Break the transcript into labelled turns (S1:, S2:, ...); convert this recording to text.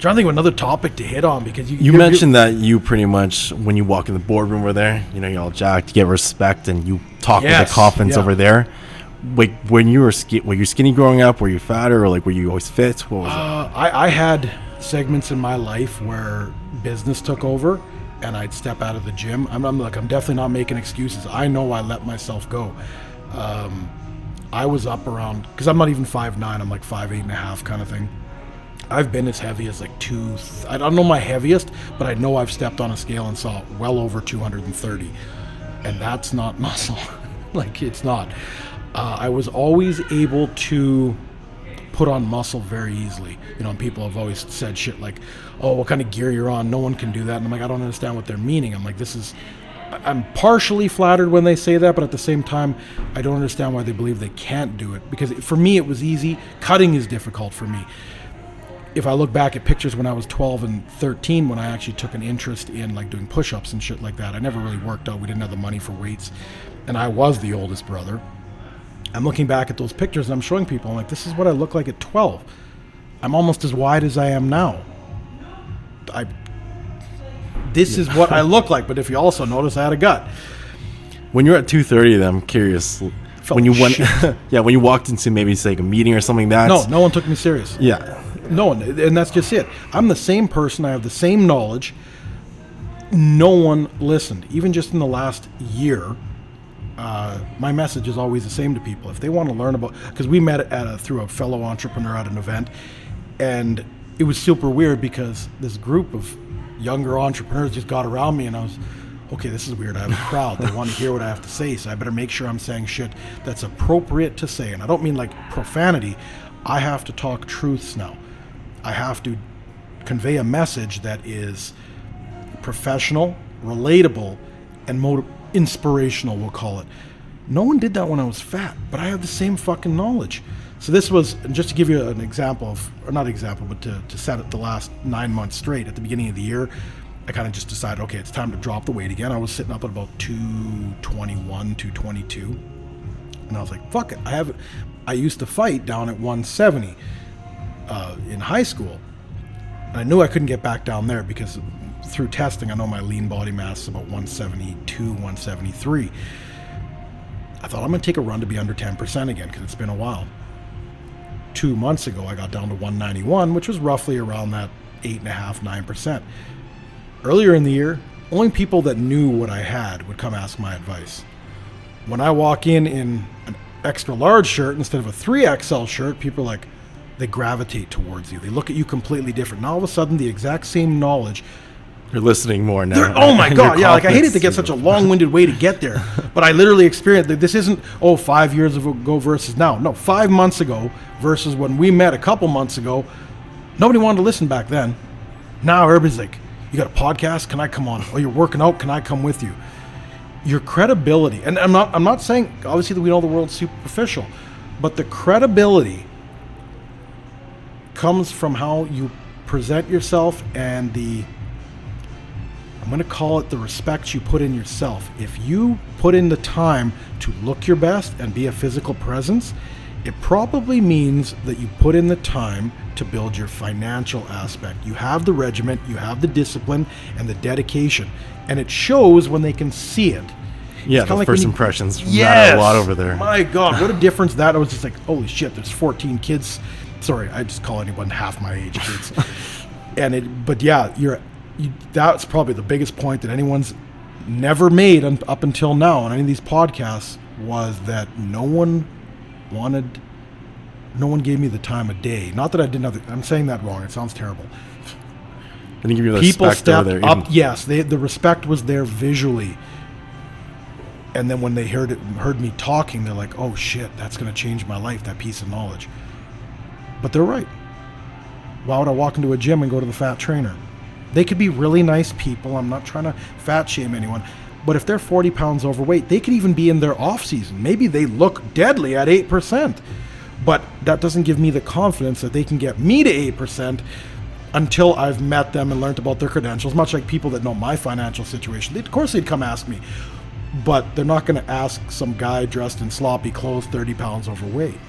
S1: trying to think of another topic to hit on, because
S2: you mentioned that you pretty much, when you walk in the boardroom over there, you know, you're all jacked, you get respect, and you talk with the confidence over there. Like, when you were you skinny growing up? Were you fatter, or like were you always fit? What was it?
S1: I had segments in my life where business took over, and I'd step out of the gym. I'm definitely not making excuses. I know I let myself go. I was up around, because I'm not even 5'9", I'm like 5'8.5" kind of thing. I've been as heavy as like I don't know my heaviest, but I know I've stepped on a scale and saw well over 230, and that's not muscle. Like, it's not. I was always able to put on muscle very easily. You know, and people have always said shit like, oh, what kind of gear you're on? No one can do that. And I'm like, I don't understand what they're meaning. I'm like, I'm partially flattered when they say that, but at the same time, I don't understand why they believe they can't do it. Because for me, it was easy. Cutting is difficult for me. If I look back at pictures when I was 12 and 13, when I actually took an interest in like doing push-ups and shit like that, I never really worked out. We didn't have the money for weights. And I was the oldest brother. I'm looking back at those pictures and I'm showing people, I'm like, this is what I look like at 12. I'm almost as wide as I am now. This is what I look like, but if you also notice, I had a gut.
S2: When you're at 230, then I'm curious. When you went, when you walked into maybe say like a meeting or something,
S1: no one took me serious.
S2: Yeah,
S1: no one, and that's just it. I'm the same person. I have the same knowledge. No one listened. Even just in the last year, my message is always the same to people. If they want to learn about, because we met through a fellow entrepreneur at an event, and it was super weird because this group of younger entrepreneurs just got around me, and I was, okay, this is weird. I have a crowd. They want to hear what I have to say, so I better make sure I'm saying shit that's appropriate to say. And I don't mean like profanity. I have to talk truths now. I have to convey a message that is professional, relatable, and inspirational, we'll call it. No one did that when I was fat, but I have the same fucking knowledge. So this was, just to give you an example of, or not example, but to set it the last 9 months straight, at the beginning of the year, I kind of just decided, okay, it's time to drop the weight again. I was sitting up at about 221, 222. And I was like, fuck it. I used to fight down at 170 in high school. And I knew I couldn't get back down there because through testing, I know my lean body mass is about 172, 173. I thought I'm going to take a run to be under 10% again because it's been a while. 2 months ago, I got down to 191, which was roughly around that 8.5%, 9%. Earlier in the year, only people that knew what I had would come ask my advice. When I walk in an extra large shirt instead of a 3XL shirt, people are like, they gravitate towards you. They look at you completely different. Now all of a sudden, the exact same knowledge.
S2: You're listening more now.
S1: Oh my God, yeah, like I hated to get such a long-winded way to get there, but I literally experienced that this isn't, 5 years ago versus now. No, 5 months ago versus when we met a couple months ago. Nobody wanted to listen back then. Now everybody's like, you got a podcast? Can I come on? Oh, you're working out? Can I come with you? Your credibility, and I'm not saying, obviously, that we know the world's superficial, but the credibility comes from how you present yourself and I'm going to call it the respect you put in yourself. If you put in the time to look your best and be a physical presence, it probably means that you put in the time to build your financial aspect. You have the regiment, you have the discipline and the dedication, and it shows when they can see it.
S2: Yeah, the first impressions matter a lot over there.
S1: My God, what a difference that was. Just like, holy shit, there's 14 kids. Sorry, I just call anyone half my age kids. That's probably the biggest point that anyone's never made up until now on any of these podcasts, was that no one gave me the time of day. Not that I didn't have I'm saying that wrong. It sounds terrible.
S2: I didn't give you the
S1: People
S2: respect
S1: stepped
S2: over there.
S1: up. Yes, the respect was there visually. And then when they heard me talking, they're like, oh shit, that's going to change my life, that piece of knowledge. But they're right. Why would I walk into a gym and go to the fat trainer? They could be really nice people. I'm not trying to fat shame anyone. But if they're 40 pounds overweight, they could even be in their off season. Maybe they look deadly at 8%. But that doesn't give me the confidence that they can get me to 8% until I've met them and learned about their credentials. Much like people that know my financial situation. Of course they'd come ask me. But they're not going to ask some guy dressed in sloppy clothes 30 pounds overweight.